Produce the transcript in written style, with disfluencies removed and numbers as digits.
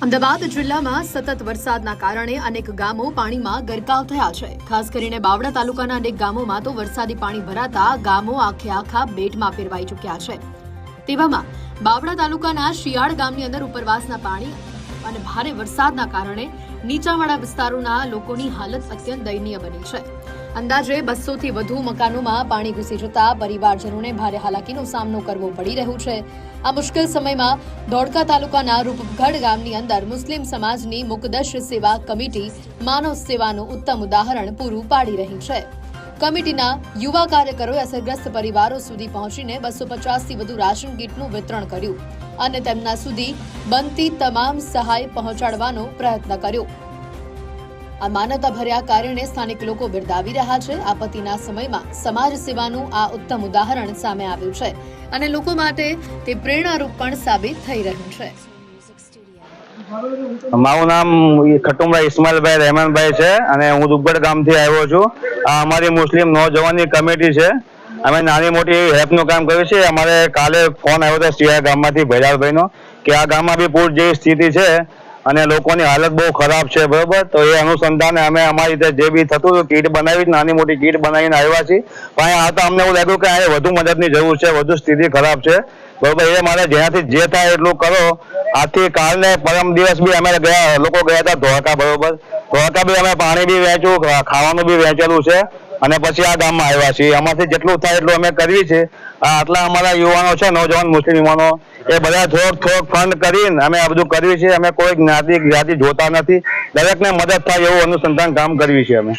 અમદાવાદ જિલ્લામાં સતત વરસાદના કારણે અનેક ગામો પાણીમાં ગરકાવ થયા છે। ખાસ કરીને બાવળા તાલુકાના અનેક ગામોમાં તો વરસાદી પાણી ભરાતા ગામો આખે આખા બેટમાં ફેરવાઈ ચૂક્યા છે। તેવામાં બાવળા તાલુકાના શિયાળ ગામની અંદર ઉપરવાસના પાણી અને ભારે વરસાદના કારણે નીચાણવાળા વિસ્તારોના લોકોની હાલત અત્યંત દયનીય બની છે। અંદાજે 200 થી વધુ મકાનોમાં પાણી ઘૂસી જતા પરિવારજનોને ભારે હાલાકીનો સામનો કરવો પડી રહ્યો છે। આ મુશ્કેલ સમયમાં ધોળકા તાલુકાના રૂપગઢ ગામની અંદર મુસ્લિમ સમાજની મુકદ્દશ સેવા કમિટી માનવ સેવાનું ઉત્તમ ઉદાહરણ પૂરું પાડી રહી છે। કમિટીના યુવા કાર્યકરોએ અસરગ્રસ્ત પરિવારો સુધી પહોંચીને 250 થી વધુ રાશન કીટનું વિતરણ કર્યું અને તેમના સુધી બનતી તમામ સહાય પહોંચાડવાનો પ્રયત્ન કર્યો। આ માનવતાભર્યા કાર્યને સ્થાનિક લોકો બિરદાવી રહ્યા છે। આપત્તિના સમયમાં સમાજ સેવાનું આ ઉત્તમ ઉદાહરણ સામે આવ્યું છે અને લોકો માટે તે પ્રેરણારૂપ પણ સાબિત થઈ રહ્યું છે। મારું નામ ખટુમરા ઇસ્માઇલભાઈ રહેમાનભાઈ છે અને હું રૂપગઢ ગામથી આવ્યો છું। આ અમારી મુસ્લિમ નોજવાનની કમિટી છે। અમે નાની મોટી હેલ્પનું કામ કર્યું છે। અમારે કાલે ફોન આવ્યો હતો શિયાળ ગામમાંથી ભૈલાલભાઈનો કે આ ગામમાં બી પૂર જેવી સ્થિતિ છે અને લોકોની હાલત બહુ ખરાબ છે, બરોબર। તો એ અનુસંધાને અમે અમારી રીતે જે બી થતું હતું કીટ બનાવી, નાની મોટી કીટ બનાવીને આવ્યા છીએ। પણ આવતા અમને એવું લાગ્યું કે આ વધુ મદદની જરૂર છે, વધુ સ્થિતિ ખરાબ છે, બરોબર। એ મારે જેનાથી જે થાય એટલું કરો। આથી કાલને પરમ દિવસ બી અમે લોકો ગયા હતા ધોળકા, બરોબર। ધોળકા બી અમે પાણી બી વેચ્યું, ખાવાનું બી વેચેલું છે અને પછી આ ગામમાં આવ્યા છીએ। આમાંથી જેટલું થાય એટલું અમે કરવી છે। આટલા અમારા યુવાનો છે, નોજવાન મુસ્લિમ યુવાનો, એ બધા થોડોક ફંડ કરીને અમે આ બધું કરવી છે। અમે કોઈ જ્ઞાતિ જોતા નથી, દરેકને મદદ થાય એવું અનુસંધાન કામ કરવી છે અમે।